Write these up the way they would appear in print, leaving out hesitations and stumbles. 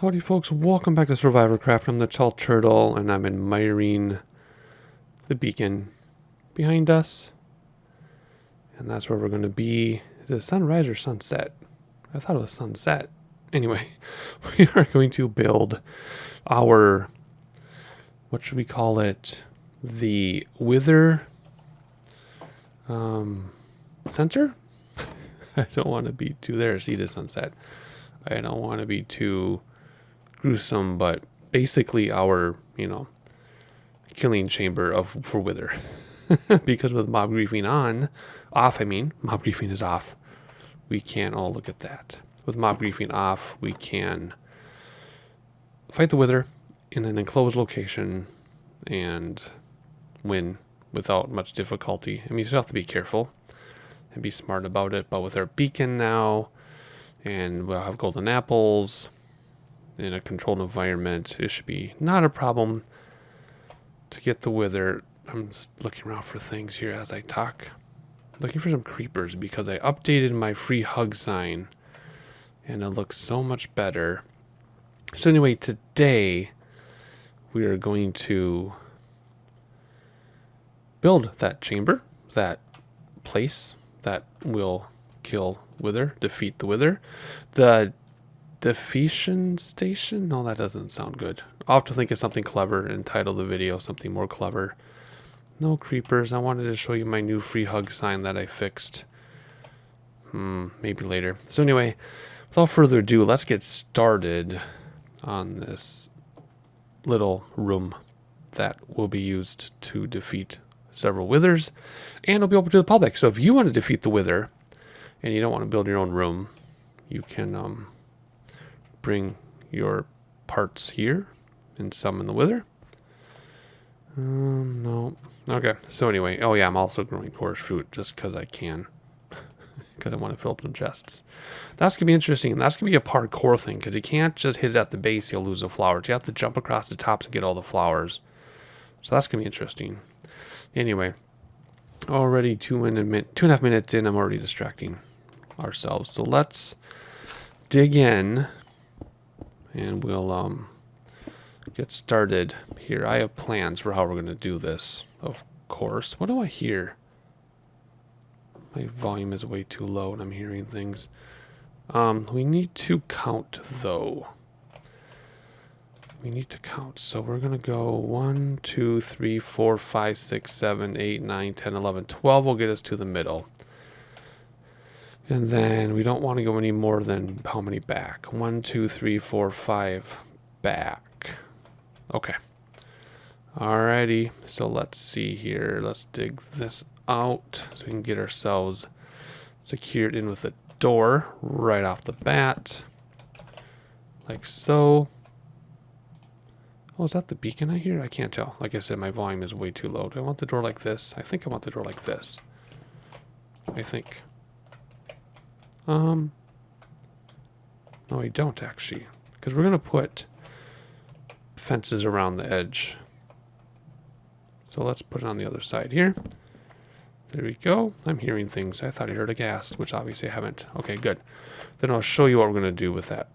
Howdy folks, welcome back to SoarvivorCraft. I'm the Tall Turtle and I'm admiring the beacon behind us. And that's where we're going to be. Is it sunrise or sunset? I thought it was sunset. Anyway, we are going to build our, what should we call it? The Wither center? I don't want to be too there. See the sunset. I don't want to be too gruesome, but basically our, killing chamber for Wither. Because with mob griefing mob griefing is off. We can, oh, look at that. With mob griefing off, we can fight the Wither in an enclosed location and win without much difficulty. I mean, you still have to be careful and be smart about it, but with our beacon now, and we'll have golden apples in a controlled environment, it should be not a problem to get the Wither. I'm just looking around for things here as I talk. Looking for some creepers because I updated my free hug sign and it looks so much better. So anyway, today we are going to build that chamber, that place that will kill Wither, defeat the Wither. The defeation station? No, that doesn't sound good. I'll have to think of something clever and title the video something more clever. No creepers. I wanted to show you my new free hug sign that I fixed. Maybe later. So anyway, without further ado, let's get started on this little room that will be used to defeat several Withers, and it'll be open to the public. So if you want to defeat the Wither and you don't want to build your own room, you can bring your parts here and summon the Wither. No. Okay, so anyway, oh yeah, I'm also growing coarse fruit just because I can. Because I want to fill up some chests. That's going to be interesting. That's going to be a parkour thing, because you can't just hit it at the base, you'll lose the flowers. You have to jump across the tops and get all the flowers. So that's going to be interesting. Anyway, already 2.5 minutes in, I'm already distracting ourselves. So let's dig in, and we'll get started here. I have plans for how we're going to do this, of course. What do I hear? My volume is way too low and I'm hearing things. We need to count, though. We need to count. So we're going to go 1, 2, 3, 4, 5, 6, 7, 8, 9, 10, 11, 12 will get us to the middle. And then we don't want to go any more than how many back? 1, 2, 3, 4, 5 back. Okay. Alrighty. So let's see here. Let's dig this out so we can get ourselves secured in with a door right off the bat. Like so. Oh, is that the beacon I hear? I can't tell. Like I said, my volume is way too low. Do I want the door like this? I think I want the door like this. I think. No, I don't actually. Because we're going to put fences around the edge. So let's put it on the other side here. There we go. I'm hearing things. I thought I heard a ghast, which obviously I haven't. Okay, good. Then I'll show you what we're going to do with that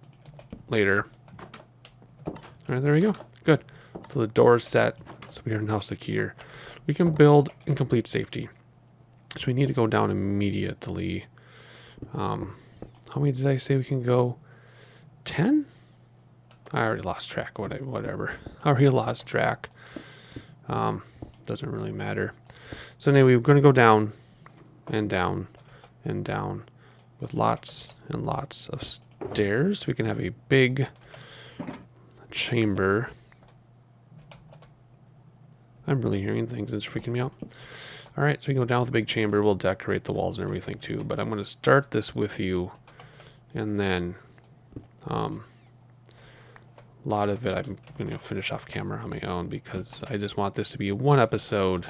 later. All right, there we go. Good. So the door is set. So we are now secure. We can build in complete safety. So we need to go down immediately. How many did I say we can go? 10? I already lost track. Whatever. I already lost track. Doesn't really matter. So anyway, we're going to go down and down and down with lots and lots of stairs. We can have a big chamber. I'm really hearing things. It's freaking me out. All right, so we can go down with a big chamber. We'll decorate the walls and everything too. But I'm going to start this with you, and then a lot of it I'm going to finish off camera on my own because I just want this to be one episode.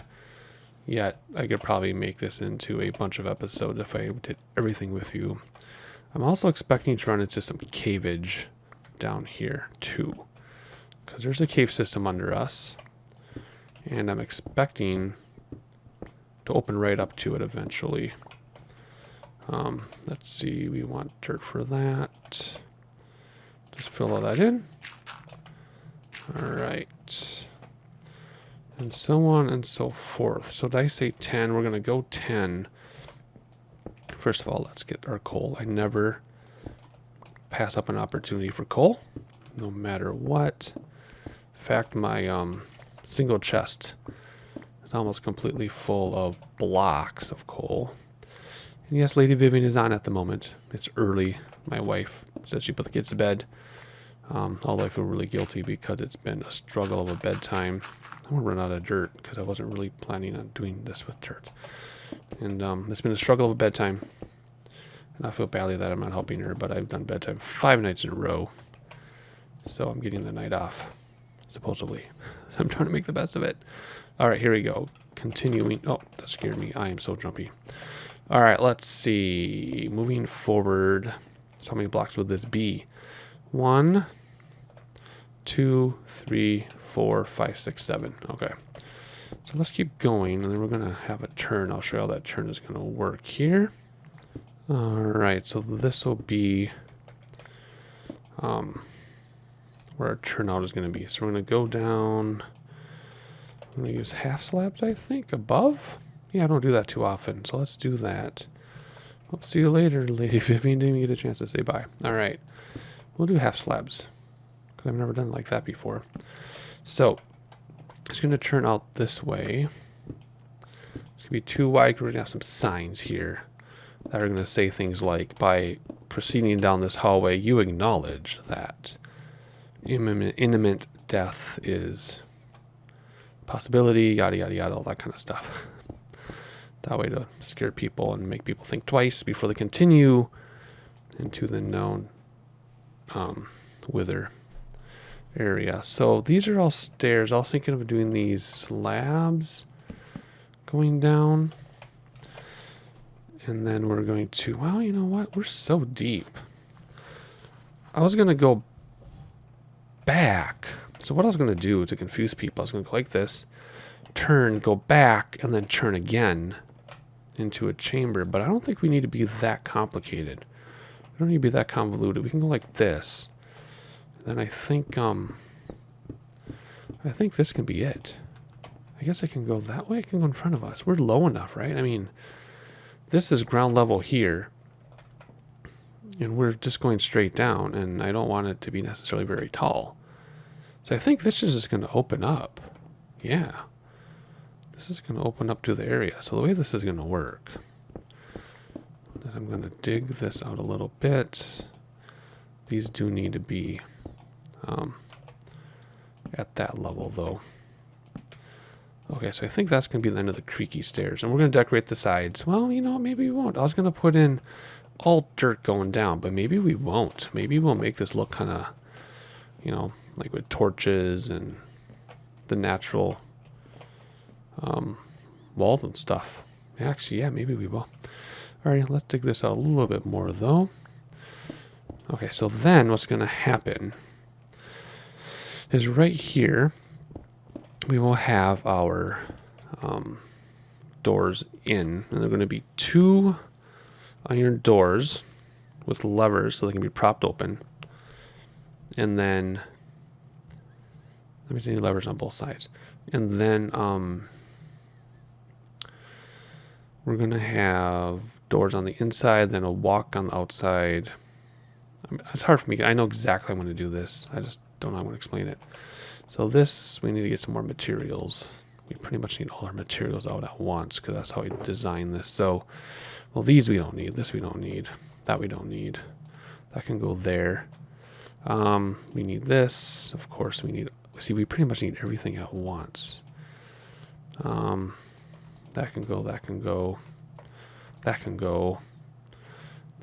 Yet I could probably make this into a bunch of episodes if I did everything with you. I'm also expecting to run into some caveage down here too, because there's a cave system under us, and I'm expecting to open right up to it eventually. Let's see, we want dirt for that. Just fill all that in. All right. And so on and so forth. So did I say 10? We're going to go 10. First of all, let's get our coal. I never pass up an opportunity for coal, no matter what. In fact, my single chest is almost completely full of blocks of coal. And yes, Lady Vivian is on at the moment. It's early. My wife said she put the kids to bed. Although I feel really guilty because it's been a struggle of a bedtime. I'm going to run out of dirt because I wasn't really planning on doing this with dirt. And it's been a struggle of a bedtime. And I feel badly that I'm not helping her, but I've done bedtime 5 nights in a row. So I'm getting the night off, supposedly. So I'm trying to make the best of it. All right, here we go. Continuing. Oh, that scared me. I am so jumpy. All right, let's see. Moving forward. So how many blocks would this be? 1, 2, 3, 4, 5, 6, 7. Okay. So let's keep going, and then we're going to have a turn. I'll show you how that turn is going to work here. All right, so this will be where our turnout is going to be. So we're going to go down. I'm going to use half slabs, I think, above. Yeah, I don't do that too often, so let's do that. I'll see you later, Lady Vivian. Didn't even get a chance to say bye. All right, we'll do half slabs because I've never done it like that before. So it's going to turn out this way. It's going to be too wide. We're going to have some signs here that are going to say things like, by proceeding down this hallway, you acknowledge that imminent death is a possibility, yada, yada, yada, all that kind of stuff. That way to scare people and make people think twice before they continue into the known wither area. So these are all stairs. I was thinking of doing these slabs going down. And then we're going to, well, you know what? We're so deep. I was going to go back. So what I was going to do to confuse people, I was going to go like this, turn, go back, and then turn again into a chamber. But I don't think we need to be that complicated. We don't need to be that convoluted. We can go like this. And then I think this can be it. I guess I can go that way. I can go in front of us. We're low enough, right? I mean, this is ground level here, and we're just going straight down, and I don't want it to be necessarily very tall. So I think this is just going to open up. Yeah. This is going to open up to the area. So the way this is going to work, I'm going to dig this out a little bit. These do need to be at that level, though. Okay, so I think that's going to be the end of the creaky stairs. And we're going to decorate the sides. Well, you know, maybe we won't. I was going to put in all dirt going down, but maybe we won't. Maybe we'll make this look kind of, you know, like with torches and the natural walls and stuff. Actually, yeah, maybe we will. All right, let's dig this out a little bit more, though. Okay, so then what's going to happen is right here, we will have our doors in, and they're going to be 2 iron doors with levers so they can be propped open. And then, let me see, levers on both sides. And then we're going to have doors on the inside, then a walk on the outside. It's hard for me. I know exactly how I'm going to do this. I just don't know how I'm going to explain it. So this, we need to get some more materials. We pretty much need all our materials out at once because that's how we design this. So, well, these we don't need. This we don't need. That we don't need. That can go there. We need this. Of course, we need... See, we pretty much need everything at once. That can go. That can go. That can go.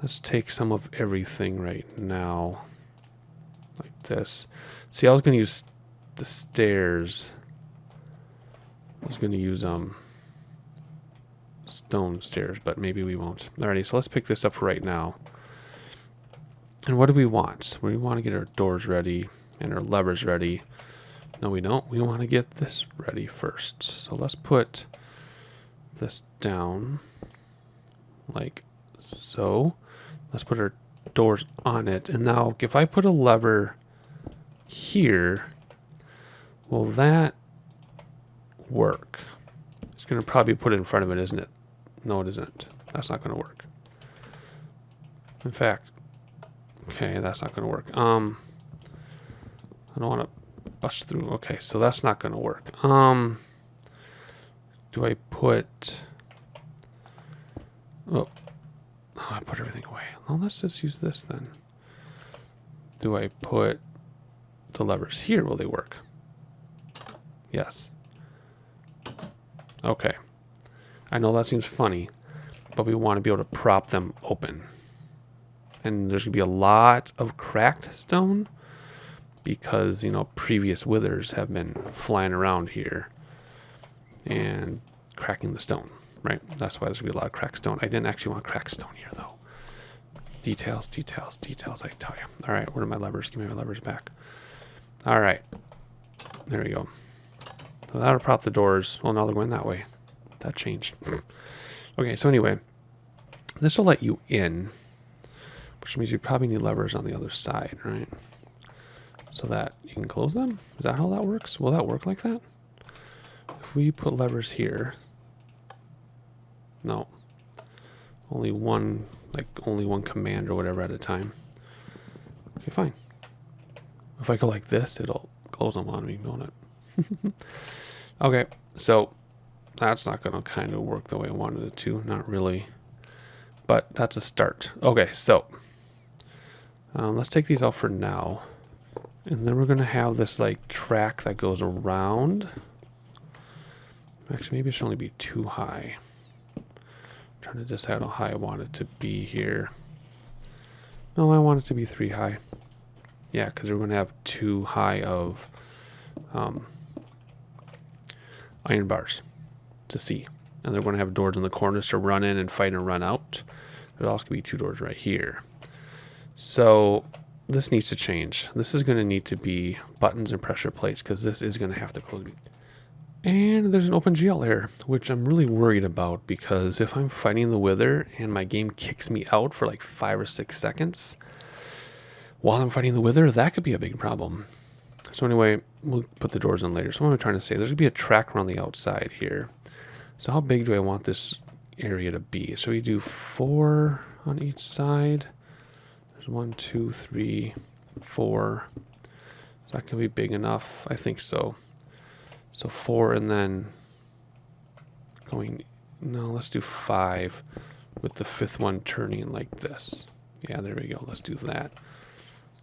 Let's take some of everything right now. Like this. See, I was going to use the stairs. I was going to use stone stairs, but maybe we won't. Alrighty, so let's pick this up for right now. And what do we want? We want to get our doors ready and our levers ready. No, we don't. We want to get this ready first. So let's put this down like so. Let's put our doors on it. And now if I put a lever here, will that work? It's going to probably put it in front of it, isn't it? No, it isn't. That's not going to work. In fact, okay, that's not going to work. I don't want to bust through. Okay, so that's not going to work. Do I put... Oh, I put everything away. Well, let's just use this then. Do I put the levers here? Will they work? Yes. Okay. I know that seems funny, but we want to be able to prop them open. And there's going to be a lot of cracked stone because, you know, previous withers have been flying around here and cracking the stone, right? That's why there's going to be a lot of cracked stone. I didn't actually want cracked stone here, though. Details, details, details, I tell you. All right, where are my levers? Give me my levers back. All right. There we go. So that'll prop the doors. Well, now they're going that way. That changed. Okay, so anyway, this will let you in, which means you probably need levers on the other side, right? So that you can close them. Is that how that works? Will that work like that? If we put levers here, no, only one command or whatever at a time. Okay, fine. If I go like this, it'll close them on me, won't it? Okay, so that's not going to kind of work the way I wanted it to. Not really. But that's a start. Okay, so let's take these out for now. And then we're going to have this like track that goes around. Actually, maybe it should only be 2 high. I'm trying to decide how high I want it to be here. No, I want it to be 3 high. Yeah, because we're going to have 2 high of iron bars to see. And they're going to have doors in the corners to run in and fight and run out. There's also going to be 2 doors right here. So this needs to change. This is going to need to be buttons and pressure plates because this is going to have to close. And there's an OpenGL error, which I'm really worried about because if I'm fighting the wither and my game kicks me out for like 5 or 6 seconds while I'm fighting the wither, that could be a big problem. So anyway, we'll put the doors in later. So what am I trying to say? There's going to be a track around the outside here. So how big do I want this area to be? So we do 4 on each side. There's 1, 2, 3, 4. Is that going to be big enough? I think so. So 4 and then going, no, let's do 5 with the 5th one turning like this. Yeah, there we go. Let's do that.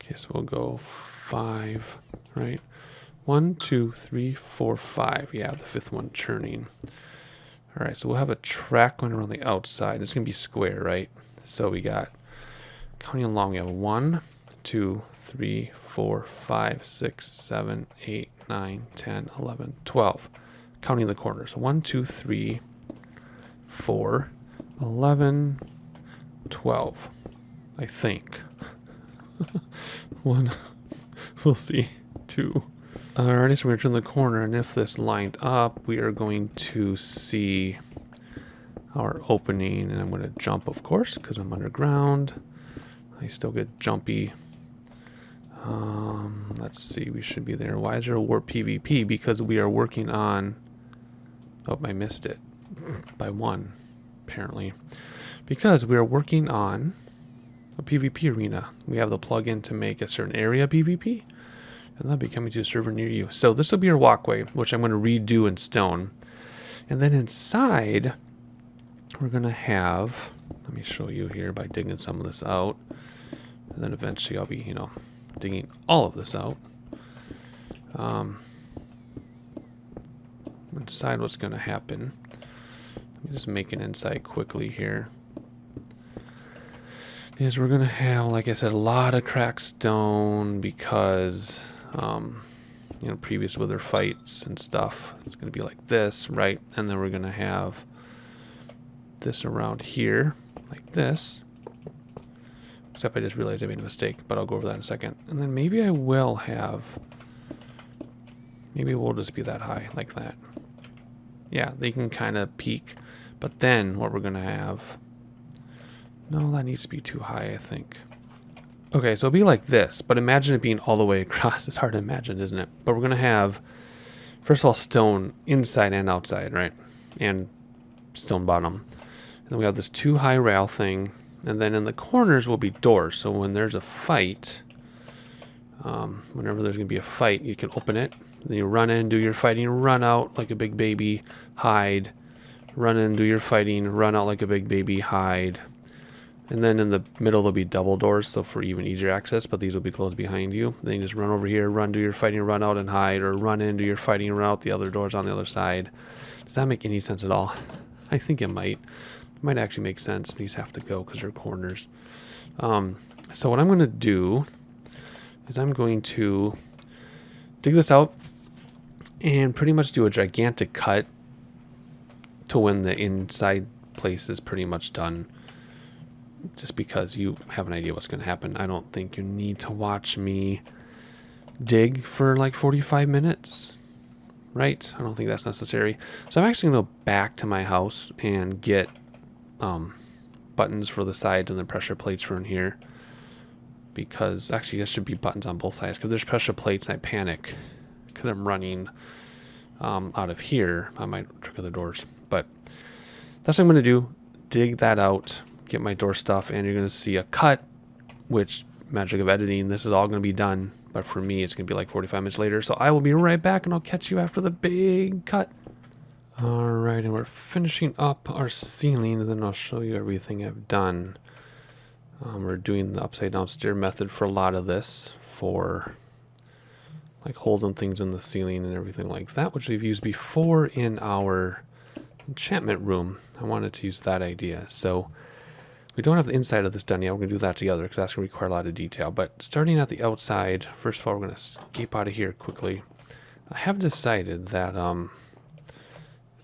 Okay, so we'll go 5, right? 1, 2, 3, 4, 5. Yeah, the 5th one turning. All right, so we'll have a track going around the outside. It's going to be square, right? So we got, counting along, we have 1, 2, 3, 4, 5, 6, 7, 8, 9, 10, 11, 12. Counting the corners. 1, 2, 3, 4, 11, 12. I think. 1, we'll see. 2. Alrighty, so we're going to turn the corner, and if this lined up, we are going to see our opening, and I'm going to jump, of course, because I'm underground. I still get jumpy. Let's see, we should be there. Why is there a warp PvP? Because we are working on... Oh, I missed it. By 1, apparently. Because we are working on a PvP arena. We have the plugin to make a certain area PvP. And that'll be coming to a server near you. So this will be your walkway, which I'm going to redo in stone. And then inside, we're going to have... Let me show you here by digging some of this out. And then eventually I'll be, you know, digging all of this out. Inside what's going to happen. Let me just make it inside quickly here. Is we're going to have, like I said, a lot of cracked stone because, you know, previous wither fights and stuff. It's going to be like this, right? And then we're going to have this around here, like this. Except I just realized I made a mistake, but I'll go over that in a second. And then maybe I will have... Maybe it will just be that high, like that. Yeah, they can kind of peak. But then what we're going to have... No, that needs to be too high, I think. Okay, so it'll be like this, but imagine it being all the way across. It's hard to imagine, isn't it? But we're going to have, first of all, stone inside and outside, right? And stone bottom. And then we have this 2 high rail thing. And then in the corners will be doors. So when there's a fight, whenever there's going to be a fight, you can open it. Then you run in, do your fighting, run out like a big baby, hide. Run in, do your fighting, run out like a big baby, hide. And then in the middle, there'll be double doors, so for even easier access, but these will be closed behind you. Then you just run over here, run, do your fighting, run out and hide, or run in, do your fighting, run out the other doors on the other side. Does that make any sense at all? I think it might. It might actually make sense. These have to go because they're corners. So what I'm going to do is I'm going to dig this out and pretty much do a gigantic cut to when the inside place is pretty much done. Just because you have an idea what's going to happen. I don't think you need to watch me dig for like 45 minutes, right? I don't think that's necessary. So I'm actually going to go back to my house and get buttons for the sides and the pressure plates for in here. Because actually there should be buttons on both sides. Because there's pressure plates and I panic because I'm running out of here. I might trigger the doors. But that's what I'm going to do. Dig that out. Get my door stuff, and you're going to see a cut, which, magic of editing, this is all going to be done. But for me, it's going to be like 45 minutes later. So I will be right back, and I'll catch you after the big cut. All right, and we're finishing up our ceiling, and then I'll show you everything I've done. We're doing the upside down stair method for a lot of this, for like holding things in the ceiling and everything like that, which we've used before in our enchantment room. I wanted to use that idea. So we don't have the inside of this done yet. We're going to do that together because that's going to require a lot of detail. But starting at the outside, first of all, we're going to escape out of here quickly. I have decided that,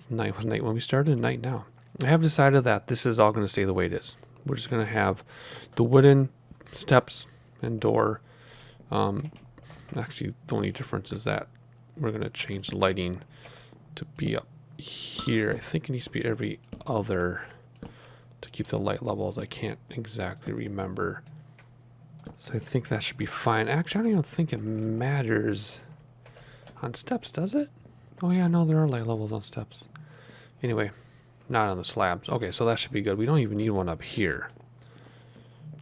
night was night when we started, night now. I have decided that this is all going to stay the way it is. We're just going to have the wooden steps and door. Actually, the only difference is that we're going to change the lighting to be up here. I think it needs to be every other to keep the light levels. I can't exactly remember. So I think that should be fine. Actually, I don't even think it matters on steps, does it? Oh yeah, no, there are light levels on steps. Anyway, not on the slabs. Okay, so that should be good. We don't even need one up here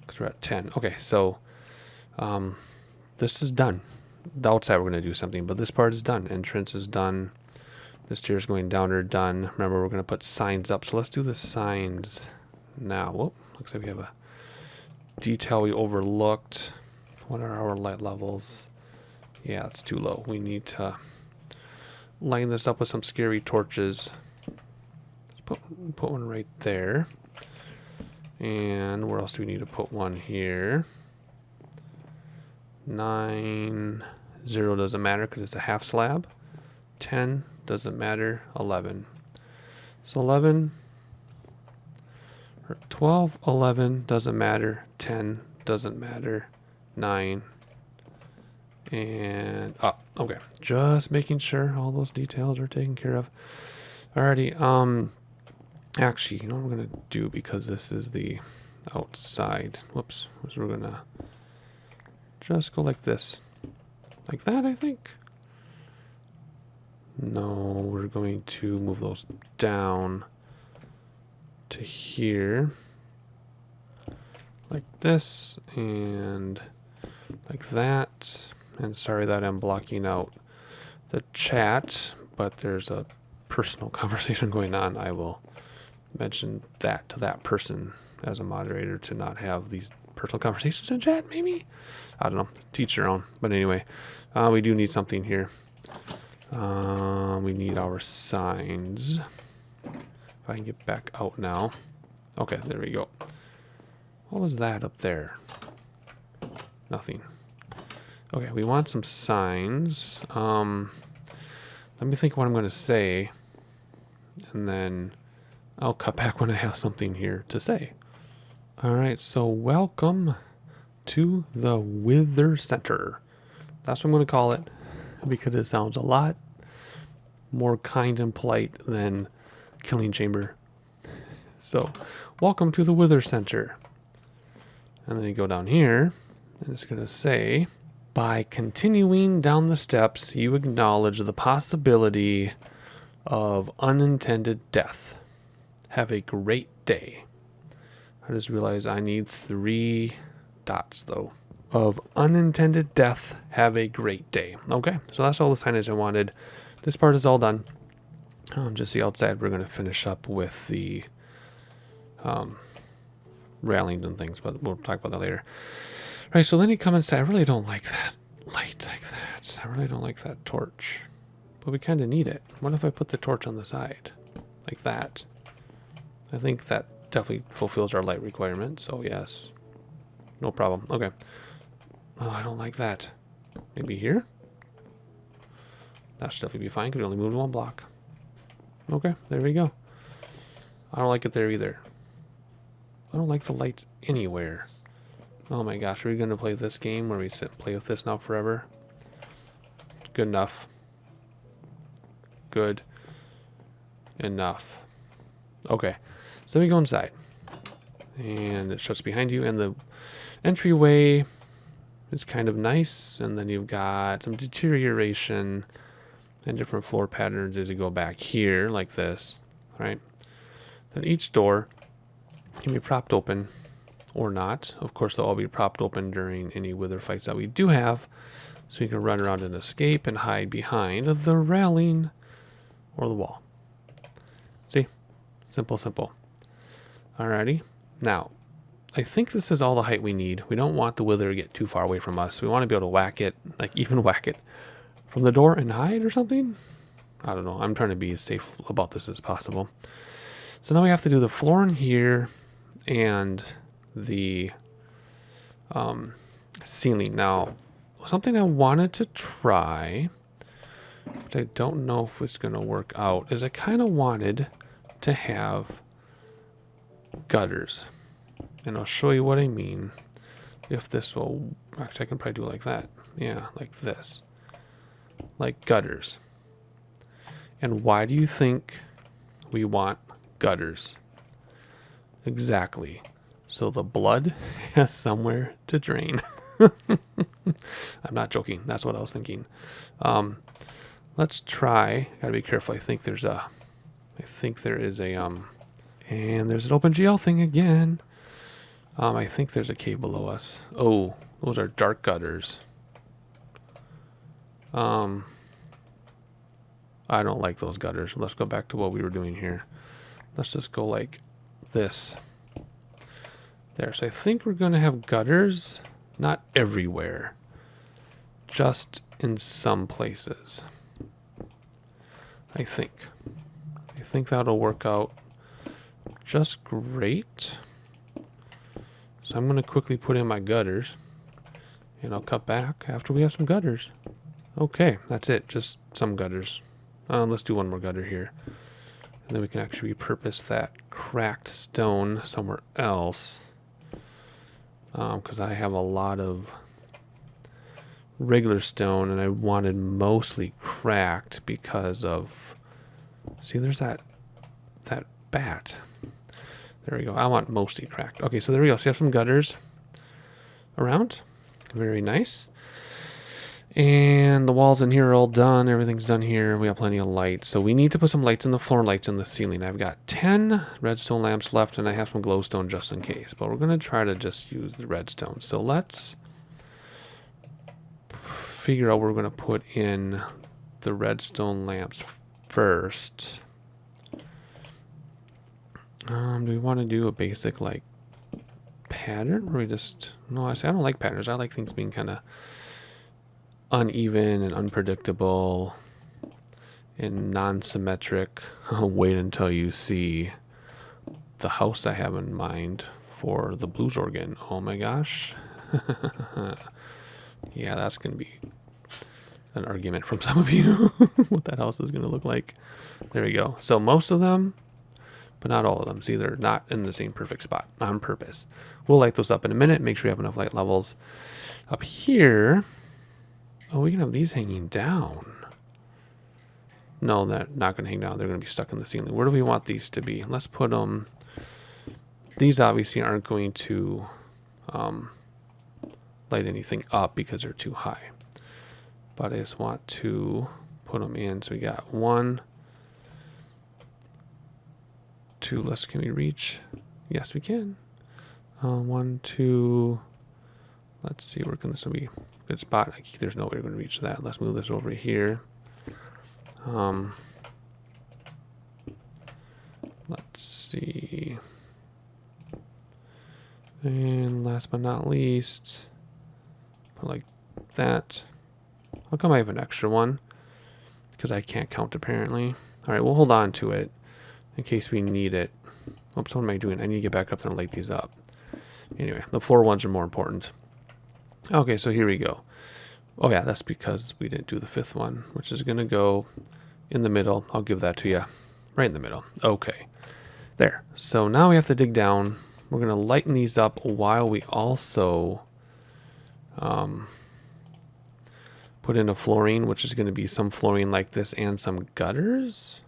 because we're at 10. Okay, so this is done. The outside we're going to do something, but this part is done. Entrance is done. This chair is going down or done. Remember, we're going to put signs up. So let's do the signs now. Whoop, looks like we have a detail we overlooked. What are our light levels? Yeah, it's too low. We need to line this up with some scary torches. Let's put one right there. And where else do we need to put one here? 9, 0 doesn't matter because it's a half slab. 10 doesn't matter. 11. So 11, or 12, 11 doesn't matter. 10 doesn't matter. 9. And up. Okay. Just making sure all those details are taken care of. Alrighty. Actually, you know what we're going to do, because this is the outside. Whoops. So we're going to just go like this. Like that, I think. No, we're going to move those down to here. Like this and like that. And sorry that I'm blocking out the chat, but there's a personal conversation going on. I will mention that to that person as a moderator to not have these personal conversations in chat, maybe? I don't know. Teach your own. But anyway, we do need something here. We need our signs. If I can get back out now. Okay, there we go. What was that up there? Nothing. Okay, we want some signs. Let me think what I'm going to say. And then I'll cut back when I have something here to say. Alright, so welcome to the Wither Center. That's what I'm going to call it, because it sounds a lot more kind and polite than Killing Chamber. So, welcome to the Wither Center. And then you go down here, And it's going to say, by continuing down the steps, you acknowledge the possibility of unintended death. Have a great day. I just realized I need 3 dots, though. Of unintended death, have a great day. Okay, so that's all the signage I wanted. This part is all done. Just the outside, we're going to finish up with the railings and things, but we'll talk about that later. All right, so then you come inside. I really don't like that light like that. I really don't like that torch. But we kind of need it. What if I put the torch on the side? Like that. I think that definitely fulfills our light requirement, so yes. No problem. Okay. Oh, I don't like that. Maybe here? That should definitely be fine because we only moved 1 block. Okay, there we go. I don't like it there either. I don't like the lights anywhere. Oh my gosh, are we going to play this game where we sit and play with this now forever? Good enough. Good enough. Okay, so we go inside. And it shuts behind you, and the entryway is kind of nice. And then you've got some deterioration and different floor patterns as you go back here, like this, right? Then each door can be propped open or not. Of course, they'll all be propped open during any wither fights that we do have. So you can run around and escape and hide behind the railing or the wall. See? Simple, simple. Alrighty. Now, I think this is all the height we need. We don't want the wither to get too far away from us. We want to be able to whack it, like even whack it from the door and hide or something. I don't know. I'm trying to be as safe about this as possible. So now we have to do the floor in here and the ceiling. Now, something I wanted to try, which I don't know if it's going to work out, is I kind of wanted to have gutters. And I'll show you what I mean. If this will, actually I can probably do it like that. Yeah, like this. Like gutters. And why do you think we want gutters? Exactly. So the blood has somewhere to drain. I'm not joking. That's what I was thinking. Let's try. Gotta be careful. I think there is a, and there's an OpenGL thing again. I think there's a cave below us. Oh, those are dark gutters. I don't like those gutters. Let's go back to what we were doing here. Let's just go like this. There. So I think we're going to have gutters, not everywhere, just in some places. I think that'll work out just great. So I'm going to quickly put in my gutters, and I'll cut back after we have some gutters. Okay, that's it. Just some gutters. Let's do one more gutter here. And then we can actually repurpose that cracked stone somewhere else. Because I have a lot of regular stone, and I wanted mostly cracked because of... See, there's that bat. There we go. I want mostly cracked. Okay, so there we go. So you have some gutters around. Very nice. And the walls in here are all done. Everything's done here. We have plenty of light. So we need to put some lights in the floor and lights in the ceiling. I've got 10 redstone lamps left, and I have some glowstone just in case. But we're going to try to just use the redstone. So let's figure out where we're going to put in the redstone lamps first. Do we want to do a basic, like, pattern? Or we just... No, I don't like patterns. I like things being kind of uneven and unpredictable and non-symmetric. Wait until you see the house I have in mind for the blues organ. Oh my gosh. Yeah, that's going to be an argument from some of you what that house is going to look like. There we go. So most of them, but not all of them. See, they're not in the same perfect spot on purpose. We'll light those up in a minute. Make sure you have enough light levels. Up here, oh, we can have these hanging down. No, they're not going to hang down. They're going to be stuck in the ceiling. Where do we want these to be? Let's put them... These obviously aren't going to light anything up because they're too high. But I just want to put them in. So we got 1, 2. Can we reach? Yes, we can. 1, 2. Let's see, where can this be? Good spot. There's no way we're going to reach that. Let's move this over here. Let's see. And last but not least, put like that. How come I have an extra one? Because I can't count apparently. All right, we'll hold on to it in case we need it. Oops, what am I doing? I need to get back up there and light these up. Anyway, the floor ones are more important. Okay, so here we go. Oh yeah, that's because we didn't do the 5th one, which is going to go in the middle. I'll give that to you. Right in the middle. Okay. There. So now we have to dig down. We're going to lighten these up while we also put in a flooring, which is going to be some flooring like this and some gutters.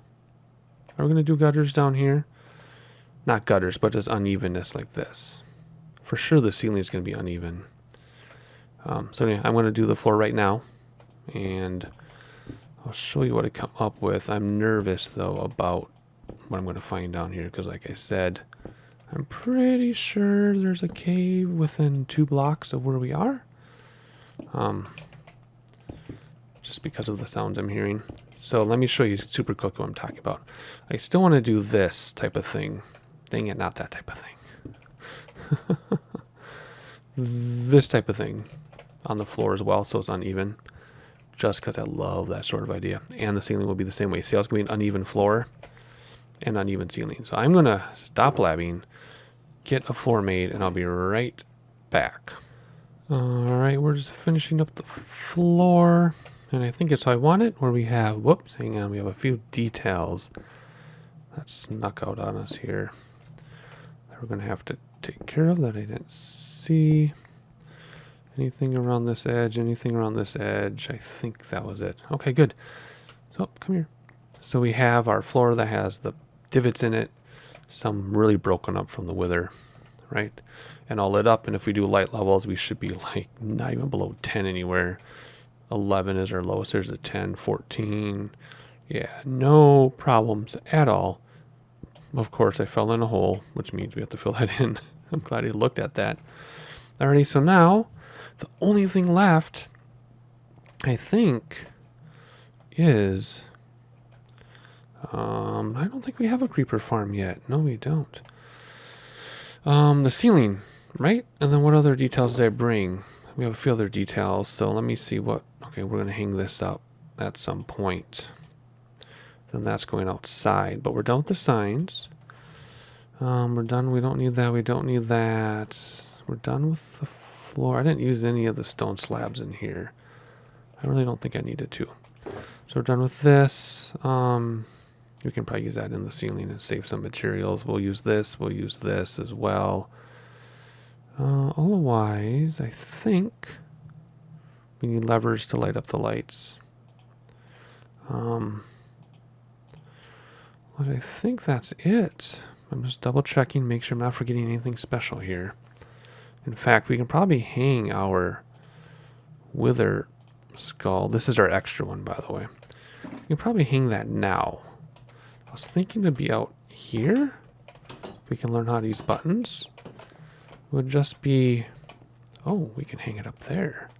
Are we going to do gutters down here? Not gutters, but just unevenness like this. For sure the ceiling is going to be uneven. So anyway, I'm going to do the floor right now. And I'll show you what I come up with. I'm nervous, though, about what I'm going to find down here. Because like I said, I'm pretty sure there's a cave within 2 blocks of where we are. Just because of the sounds I'm hearing. So let me show you super quick what I'm talking about. I still want to do this type of thing. Dang it, not that type of thing. This type of thing on the floor as well, so it's uneven. Just because I love that sort of idea. And the ceiling will be the same way. See how it's going to be an uneven floor and uneven ceiling. So I'm going to stop labbing, get a floor made, and I'll be right back. Alright, we're just finishing up the floor. And I think it's how I want it, where we have, whoops, hang on, we have a few details that snuck out on us here that we're going to have to take care of that I didn't see. Anything around this edge, anything around this edge. I think that was it. Okay, good. So, come here. So we have our floor that has the divots in it, some really broken up from the wither, right? And all lit up, and if we do light levels, we should be like not even below 10 anywhere. 11 is our lowest. There's a 10, 14. Yeah, no problems at all. Of course, I fell in a hole, which means we have to fill that in. I'm glad he looked at that. Alrighty, so now the only thing left, I think, is I don't think we have a creeper farm yet. No, we don't. The ceiling, right? And then what other details did I bring? We have a few other details, so let me see what... Okay, we're going to hang this up at some point. Then that's going outside, but we're done with the signs. We're done. We don't need that. We don't need that. We're done with the floor. I didn't use any of the stone slabs in here. I really don't think I needed to. So we're done with this. We can probably use that in the ceiling and save some materials. We'll use this. We'll use this as well. Otherwise, I think we need levers to light up the lights. But I think that's it. I'm just double checking, make sure I'm not forgetting anything special here. In fact, we can probably hang our wither skull. This is our extra one, by the way. We can probably hang that now. I was thinking to be out here. If we can learn how to use buttons. It would just be... Oh, we can hang it up there.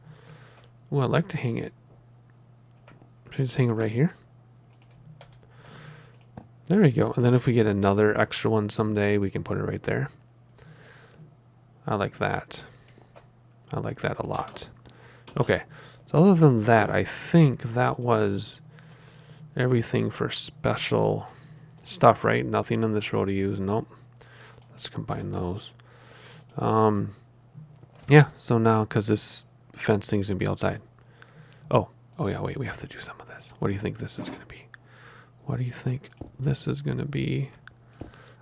Well, I'd like to hang it. Should I just hang it right here? There we go. And then if we get another extra one someday, we can put it right there. I like that. I like that a lot. Okay. So other than that, I think that was everything for special stuff, right? Nothing in this row to use. Nope. Let's combine those. Yeah. So now, because this fence thing's going to be outside. Oh yeah, wait. We have to do some of this. What do you think this is going to be? What do you think this is going to be?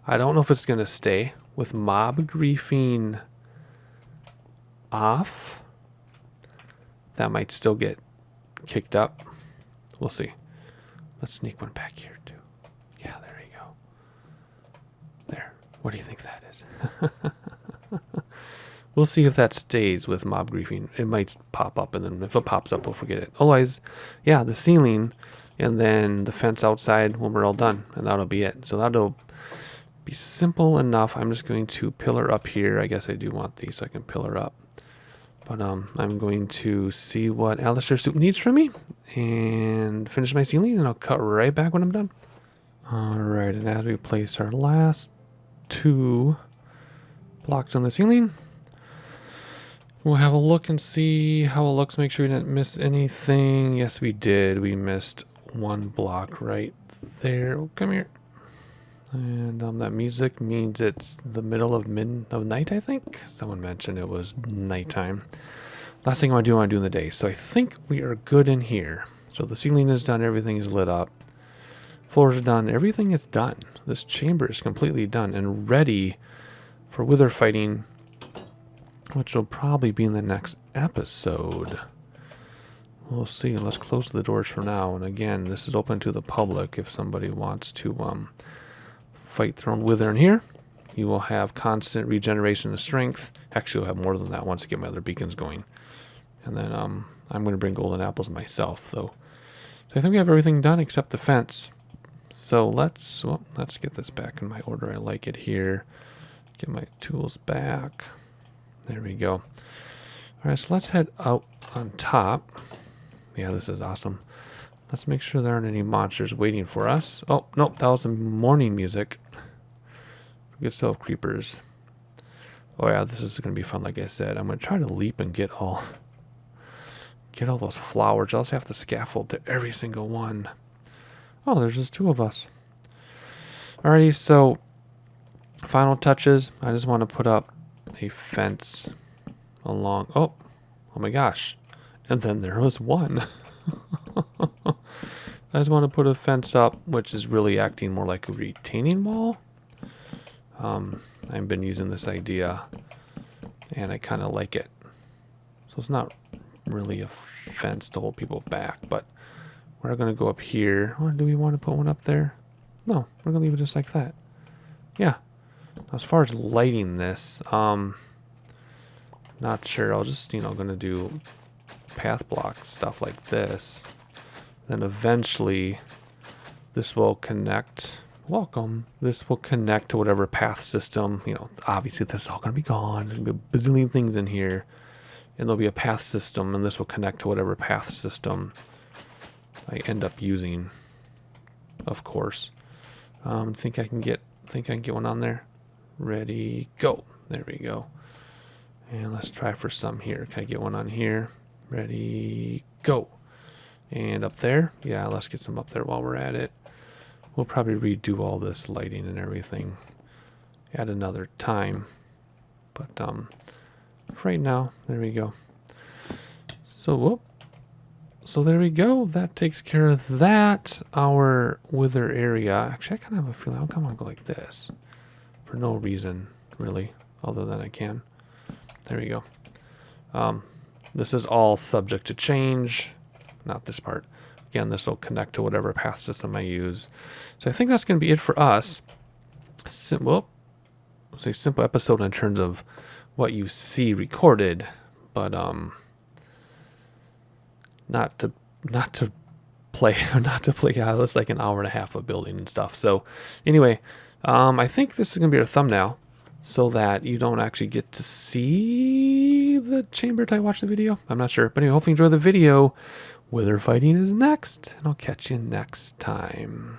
I don't know if it's going to stay with mob griefing off. That might still get kicked up. We'll see. Let's sneak one back here too. Yeah, there you go. There. What do you think that is? We'll see if that stays with mob griefing. It might pop up, and then if it pops up, we'll forget it. Otherwise, yeah, the ceiling and then the fence outside when we're all done, and that'll be it. So that'll be simple enough. I'm just going to pillar up here. I guess I do want these so I can pillar up. But I'm going to see what Alistair Soup needs from me and finish my ceiling, and I'll cut right back when I'm done. Alright, and as we place our last 2 blocks on the ceiling, we'll have a look and see how it looks. Make sure we didn't miss anything. Yes, we did. We missed 1 block right there. Oh, come here. And that music means it's the middle of night, I think. Someone mentioned it was nighttime. Last thing I want to do in the day. So I think we are good in here. So the ceiling is done. Everything is lit up. Floors are done. Everything is done. This chamber is completely done and ready for wither fighting, which will probably be in the next episode. We'll see. Let's close the doors for now. And again, this is open to the public if somebody wants to fight their own wither in here. You will have constant regeneration of strength. Actually, you'll have more than that once I get my other beacons going. And then I'm going to bring golden apples myself, though. So I think we have everything done except the fence. So let's get this back in my order. I like it here. Get my tools back. There we go. All right, so let's head out on top. Yeah, this is awesome. Let's make sure there aren't any monsters waiting for us. Oh, nope, that was some morning music. We could still have creepers. Oh yeah, this is going to be fun, like I said. I'm going to try to leap and get all those flowers. I also have to scaffold to every single one. Oh, there's just 2 of us. Alrighty, so final touches. I just want to put up a fence along. Oh my gosh. And then there was 1. I just want to put a fence up, which is really acting more like a retaining wall. I've been using this idea, and I kind of like it. So it's not really a fence to hold people back, but we're going to go up here. Or do we want to put one up there? No, we're going to leave it just like that. Yeah. As far as lighting this, not sure. I'll just, going to do path block stuff like this. Then eventually this will connect. Welcome. This will connect to whatever path system. Obviously this is all going to be gone. There's going to be a bazillion things in here. And there'll be a path system, and this will connect to whatever path system I end up using, of course. Think I can get one on there. Ready, go. There we go. And let's try for some here. Can I get one on here? Ready, go. And up there, yeah, let's get some up there while we're at it. We'll probably redo all this lighting and everything at another time. But for right now, there we go. So there we go. That takes care of that. Our wither area. Actually, I kind of have a feeling I kind of want to go like this. For no reason, really, other than I can. There we go. This is all subject to change. Not this part. Again, this will connect to whatever path system I use. So I think that's going to be it for us. Simple episode in terms of what you see recorded, but not to play this like an hour and a half of building and stuff. So anyway, I think this is going to be our thumbnail so that you don't actually get to see the chamber till I watch the video. I'm not sure, but anyway, hopefully you enjoy the video. Wither fighting is next, and I'll catch you next time.